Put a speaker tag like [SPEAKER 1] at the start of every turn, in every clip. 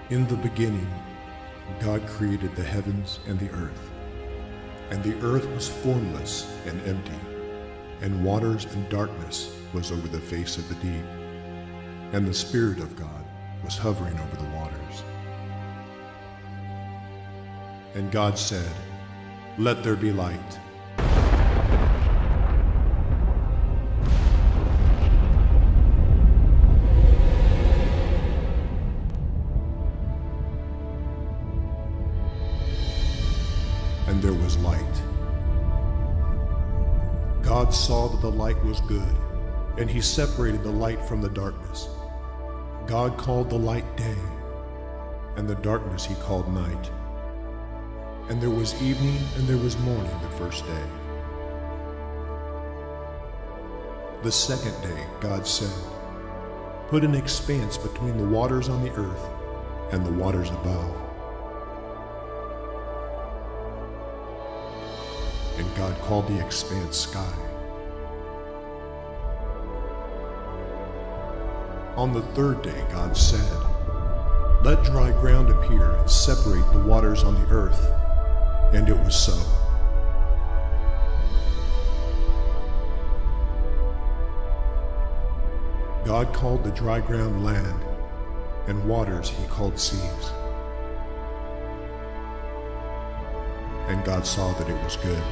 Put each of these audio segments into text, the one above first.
[SPEAKER 1] In the beginning, God created the heavens and the earth. And the earth was formless and empty, and waters and darkness was over the face of the deep. And the Spirit of God was hovering over the waters. And God said, "Let there be light." And there was light. God saw that the light was good, and he separated the light from the darkness. God called the light day, and the darkness he called night. And there was evening and there was morning the first day. The second day God said, "Put an expanse between the waters on the earth and the waters above." And God called the expanse sky. On the third day God said, "Let dry ground appear and separate the waters on the earth." And it was so. God called the dry ground land, and waters he called seas. And God saw that it was good.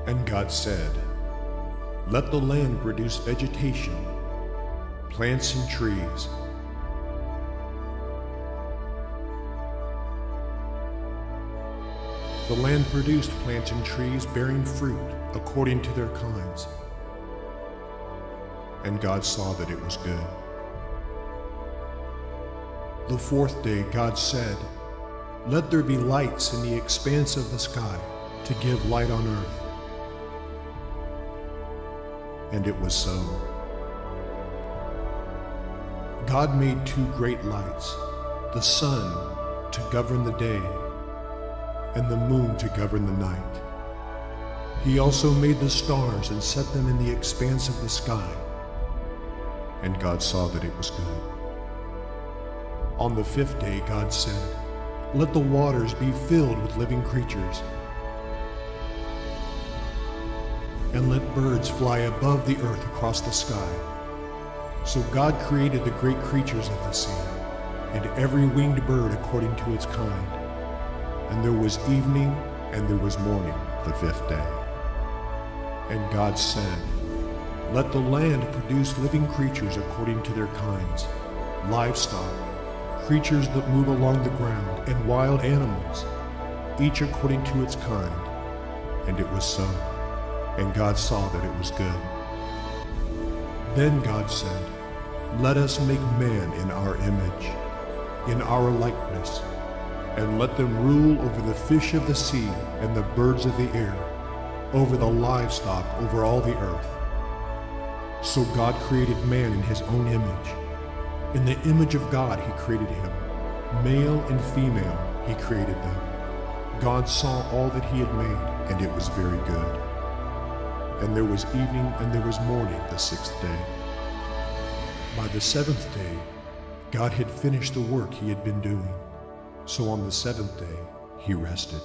[SPEAKER 1] And God said, "Let the land produce vegetation, plants and trees." The land produced plants and trees bearing fruit according to their kinds. And God saw that it was good. The fourth day God said, "Let there be lights in the expanse of the sky to give light on earth." And it was so. God made two great lights, the sun to govern the day, and the moon to govern the night. He also made the stars and set them in the expanse of the sky. And God saw that it was good. On the fifth day God said, "Let the waters be filled with living creatures, and let birds fly above the earth across the sky." So God created the great creatures of the sea, and every winged bird according to its kind. And there was evening and there was morning the fifth day. And God said, "Let the land produce living creatures according to their kinds, livestock, creatures that move along the ground, and wild animals, each according to its kind." And it was so. And God saw that it was good. Then God said, "Let us make man in our image, in our likeness, and let them rule over the fish of the sea and the birds of the air, over the livestock, over all the earth." So God created man in his own image. In the image of God he created him. Male and female he created them. God saw all that he had made, and it was very good. And there was evening and there was morning the sixth day. By the seventh day, God had finished the work he had been doing. So on the seventh day, he rested.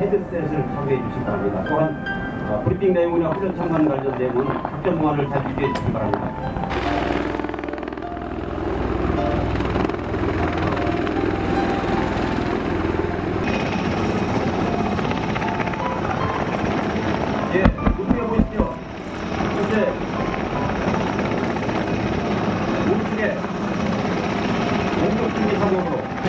[SPEAKER 2] 헤드셋을 소개해 주신답니다. 또한 브리핑 내용이나 훈련 참관 관련 내용은 국정보안을 잘 유지해 주시기 바랍니다. 예, 눈에 보십시오. 현재 우측에 공격 중의 상황으로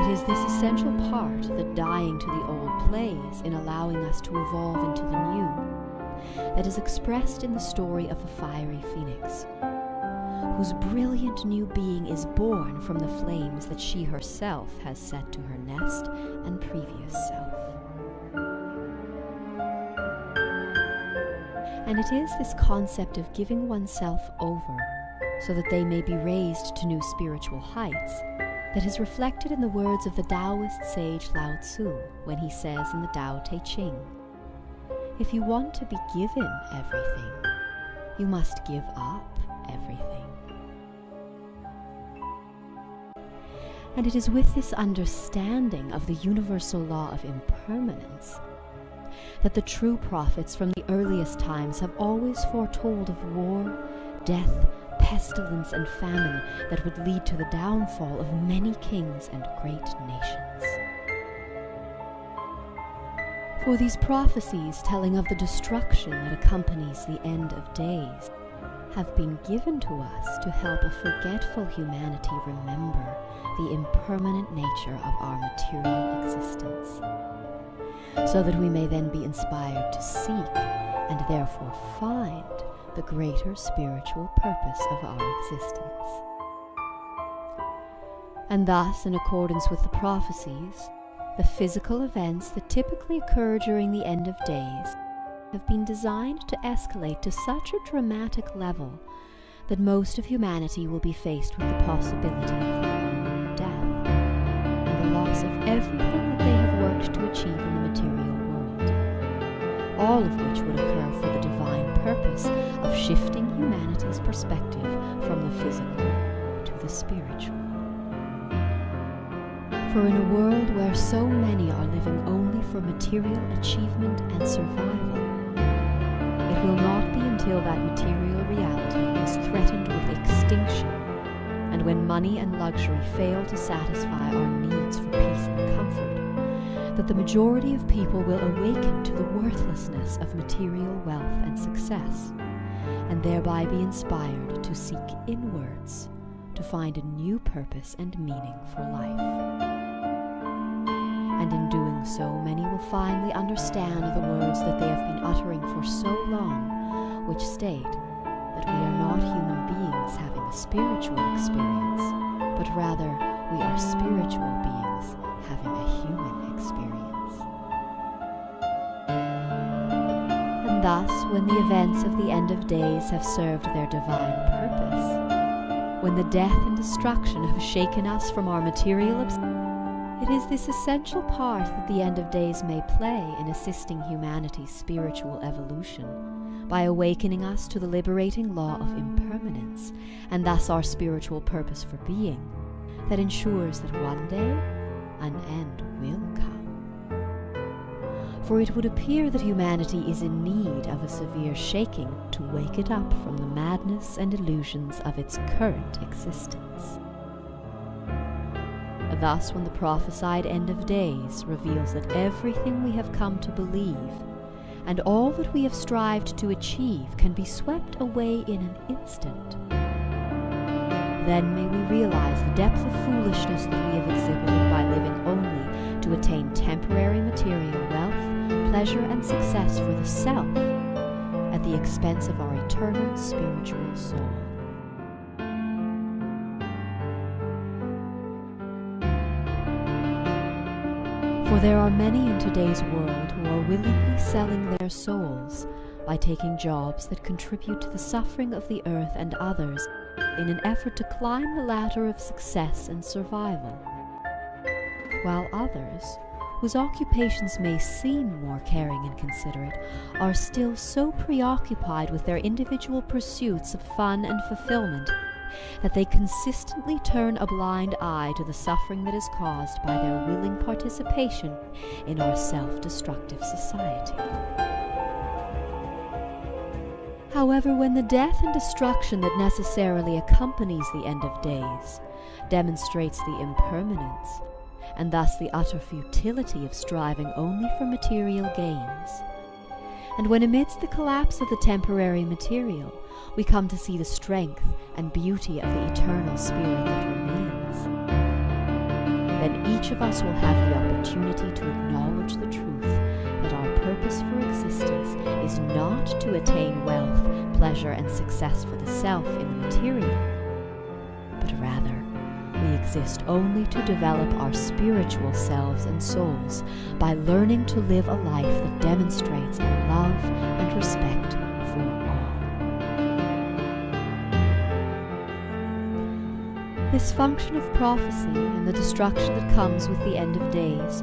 [SPEAKER 3] it is this essential part that dying to the old plays in allowing us to evolve into the new, that is expressed in the story of the fiery phoenix, whose brilliant new being is born from the flames that she herself has set to her nest and previous self. And it is this concept of giving oneself over so that they may be raised to new spiritual heights that is reflected in the words of the Taoist sage Lao Tzu when he says in the Tao Te Ching, "If you want to be given everything, you must give up everything." And it is with this understanding of the universal law of impermanence that the true prophets from the earliest times have always foretold of war, death, pestilence, and famine that would lead to the downfall of many kings and great nations. For these prophecies telling of the destruction that accompanies the end of days have been given to us to help a forgetful humanity remember the impermanent nature of our material existence, so that we may then be inspired to seek and therefore find the greater spiritual purpose of our existence. And thus, in accordance with the prophecies, the physical events that typically occur during the end of days have been designed to escalate to such a dramatic level that most of humanity will be faced with the possibility of their own death and the loss of everything that they have worked to achieve in the material world, all of which would occur for the divine purpose of shifting humanity's perspective from the physical to the spiritual. For in a world where so many are living only for material achievement and survival, it will not be until that material reality is threatened with extinction, and when money and luxury fail to satisfy our needs for peace and comfort, that the majority of people will awaken to the worthlessness of material wealth and success, and thereby be inspired to seek inwards to find a new purpose and meaning for life. And in doing so, many will finally understand the words that they have been uttering for so long, which state that we are not human beings having a spiritual experience, but rather we are spiritual beings having a human experience. And thus, when the events of the end of days have served their divine purpose, when the death and destruction have shaken us from our material it is this essential part that the end of days may play in assisting humanity's spiritual evolution by awakening us to the liberating law of impermanence and thus our spiritual purpose for being that ensures that one day an end will come. For it would appear that humanity is in need of a severe shaking to wake it up from the madness and illusions of its current existence. Thus, when the prophesied end of days reveals that everything we have come to believe and all that we have strived to achieve can be swept away in an instant, then may we realize the depth of foolishness that we have exhibited by living only to attain temporary material wealth, pleasure, and success for the self at the expense of our eternal spiritual soul. For there are many in today's world who are willingly selling their souls by taking jobs that contribute to the suffering of the earth and others in an effort to climb the ladder of success and survival, while others, whose occupations may seem more caring and considerate, are still so preoccupied with their individual pursuits of fun and fulfillment that they consistently turn a blind eye to the suffering that is caused by their willing participation in our self-destructive society. However, when the death and destruction that necessarily accompanies the end of days demonstrates the impermanence, and thus the utter futility of striving only for material gains, and when amidst the collapse of the temporary material, we come to see the strength and beauty of the eternal spirit that remains, then each of us will have the opportunity to acknowledge the truth that our purpose for existence is not to attain wealth, pleasure, and success for the self in the material, but rather we exist only to develop our spiritual selves and souls by learning to live a life that demonstrates love and respect for all. This function of prophecy and the destruction that comes with the end of days,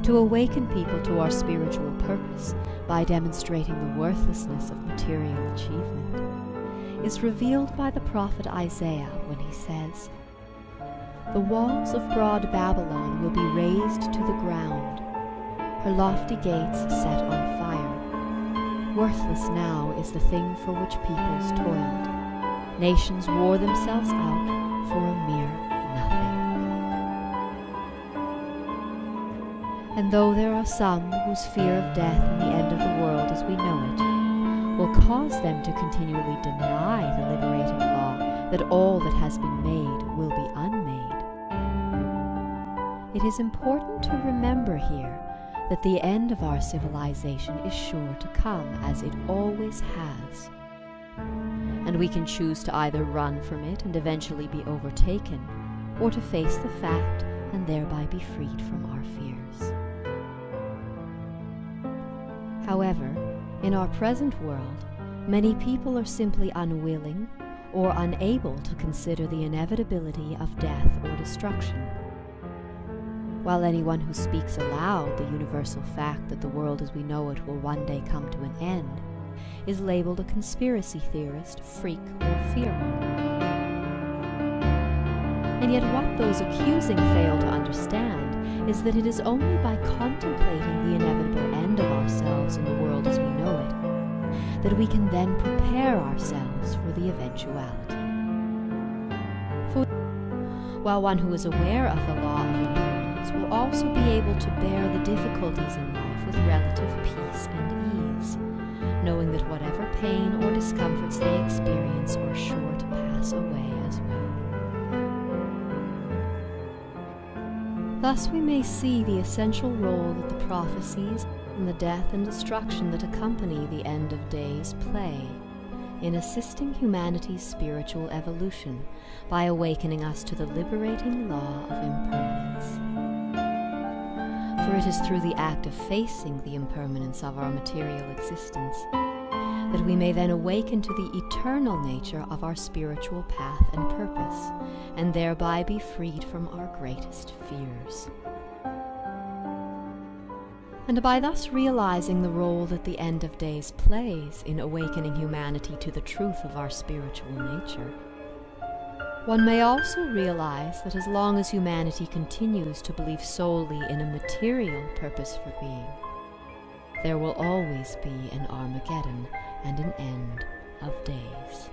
[SPEAKER 3] to awaken people to our spiritual purpose by demonstrating the worthlessness of material achievement, is revealed by the prophet Isaiah when he says, "The walls of broad Babylon will be razed to the ground, her lofty gates set on fire. Worthless now is the thing for which peoples toiled. Nations wore themselves out for a mere nothing." And though there are some whose fear of death and the end of the world as we know it will cause them to continually deny the liberating law that all that has been made will be unmade, it is important to remember here that the end of our civilization is sure to come, as it always has. And we can choose to either run from it and eventually be overtaken, or to face the fact and thereby be freed from our fears. However, in our present world, many people are simply unwilling or unable to consider the inevitability of death or destruction. While anyone who speaks aloud the universal fact that the world as we know it will one day come to an end is labeled a conspiracy theorist, freak, or fearmonger. And yet what those accusing fail to understand is that it is only by contemplating the inevitable end of ourselves in the world as we know it that we can then prepare ourselves for the eventuality. For while one who is aware of the law of impermanence will also be able to bear the difficulties in life with relative peace and ease, knowing that whatever pain or discomforts they experience are sure to pass away as well. Thus we may see the essential role that the prophecies and the death and destruction that accompany the end of days play in assisting humanity's spiritual evolution by awakening us to the liberating law of impermanence. For it is through the act of facing the impermanence of our material existence that we may then awaken to the eternal nature of our spiritual path and purpose, and thereby be freed from our greatest fears. And by thus realizing the role that the end of days plays in awakening humanity to the truth of our spiritual nature, one may also realize that as long as humanity continues to believe solely in a material purpose for being, there will always be an Armageddon and an end of days.